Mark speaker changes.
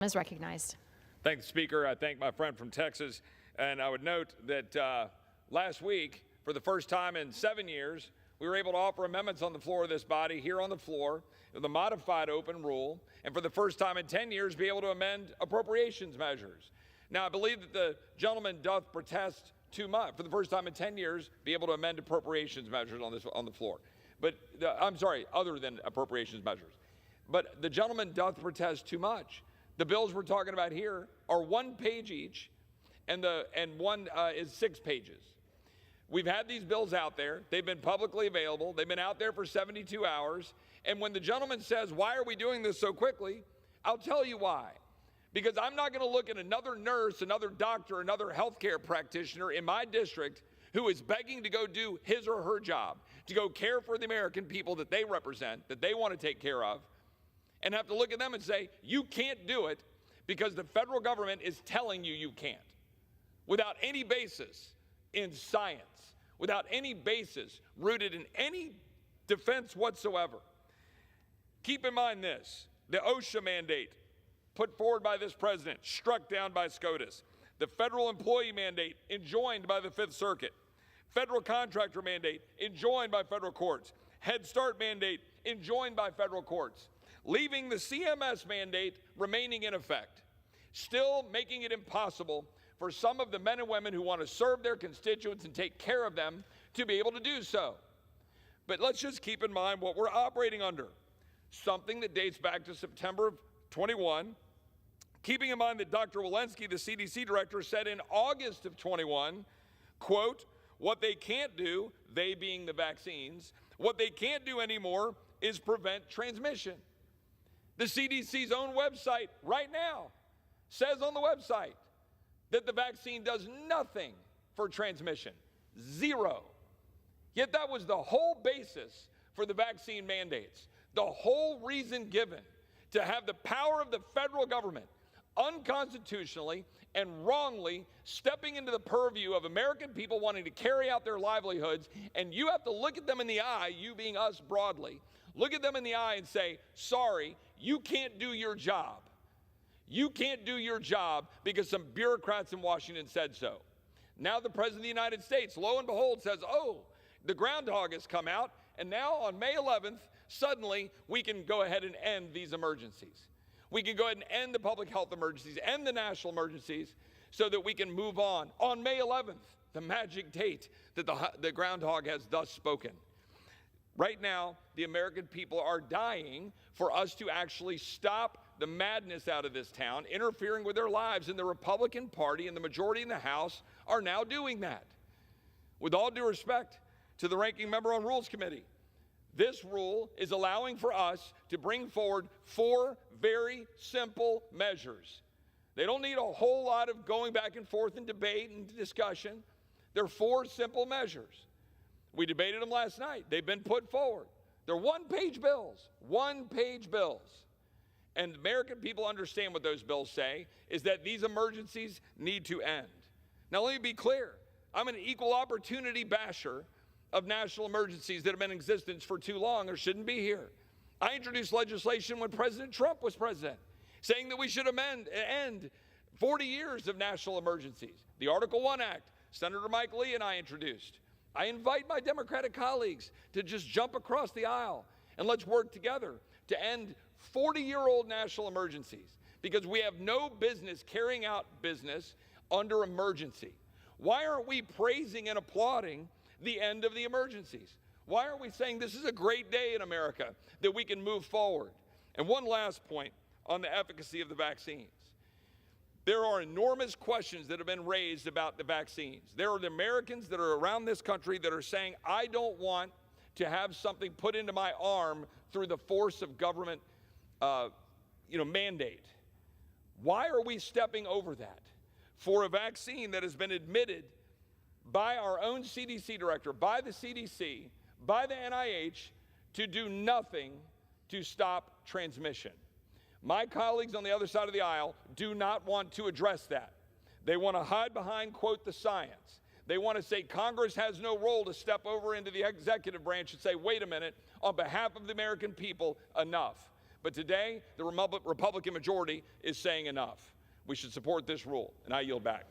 Speaker 1: Is recognized.
Speaker 2: Thank the Speaker. I thank my friend from Texas. And I would note that last week, for the first time in 7 years, we were able to offer amendments on the floor of this body, here on the floor, with a modified open rule, and for the first time in 10 years, be able to amend appropriations measures. Now, I believe that the gentleman doth protest too much. For the first time in 10 years, be able to amend appropriations measures on the floor. But, I'm sorry, other than appropriations measures. But the gentleman doth protest too much. The bills we're talking about here are 1 page each, and one is 6 pages. We've had these bills out there. They've been publicly available. They've been out there for 72 hours. And when the gentleman says, why are we doing this so quickly? I'll tell you why. Because I'm not going to look at another nurse, another doctor, another healthcare practitioner in my district who is begging to go do his or her job, to go care for the American people that they represent, that they want to take care of, and have to look at them and say, you can't do it because the federal government is telling you you can't, without any basis in science, without any basis rooted in any defense whatsoever. Keep in mind this: the OSHA mandate put forward by this president, struck down by SCOTUS, the federal employee mandate enjoined by the Fifth Circuit, federal contractor mandate enjoined by federal courts, Head Start mandate enjoined by federal courts, leaving the CMS mandate remaining in effect, still making it impossible for some of the men and women who want to serve their constituents and take care of them to be able to do so. But let's just keep in mind what we're operating under, something that dates back to September of 21, keeping in mind that Dr. Walensky, the CDC director, said in August of 21, quote, what they can't do, they being the vaccines, what they can't do anymore is prevent transmission. The CDC's own website right now says on the website that the vaccine does nothing for transmission, 0. Yet that was the whole basis for the vaccine mandates, the whole reason given to have the power of the federal government unconstitutionally and wrongly stepping into the purview of American people wanting to carry out their livelihoods. And you have to look at them in the eye, you being us broadly, look at them in the eye and say, sorry, you can't do your job. You can't do your job because some bureaucrats in Washington said so. Now the President of the United States, lo and behold, says, oh, the groundhog has come out, and now on May 11th, suddenly we can go ahead and end these emergencies. We can go ahead and end the public health emergencies, end the national emergencies, so that we can move on. On May 11th, the magic date that the groundhog has thus spoken. Right now, the American people are dying for us to actually stop the madness out of this town, interfering with their lives, and the Republican Party and the majority in the House are now doing that. With all due respect to the ranking member on Rules Committee, this rule is allowing for us to bring forward 4 very simple measures. They don't need a whole lot of going back and forth and debate and discussion. They're 4 simple measures. We debated them last night. They've been put forward. They're 1-page bills, 1-page bills. And American people understand what those bills say, is that these emergencies need to end. Now, let me be clear. I'm an equal opportunity basher of national emergencies that have been in existence for too long or shouldn't be here. I introduced legislation when President Trump was president, saying that we should end 40 years of national emergencies. The Article 1 Act, Senator Mike Lee and I introduced. I invite my Democratic colleagues to just jump across the aisle and let's work together to end 40-year-old national emergencies, because we have no business carrying out business under emergency. Why aren't we praising and applauding the end of the emergencies? Why aren't we saying this is a great day in America that we can move forward? And one last point on the efficacy of the vaccines. There are enormous questions that have been raised about the vaccines. There are the Americans that are around this country that are saying, I don't want to have something put into my arm through the force of government mandate. Why are we stepping over that for a vaccine that has been admitted by our own CDC director, by the CDC, by the NIH, to do nothing to stop transmission? My colleagues on the other side of the aisle do not want to address that. They want to hide behind, quote, the science. They want to say Congress has no role to step over into the executive branch and say, wait a minute, on behalf of the American people, enough. But today, the Republican majority is saying enough. We should support this rule, and I yield back.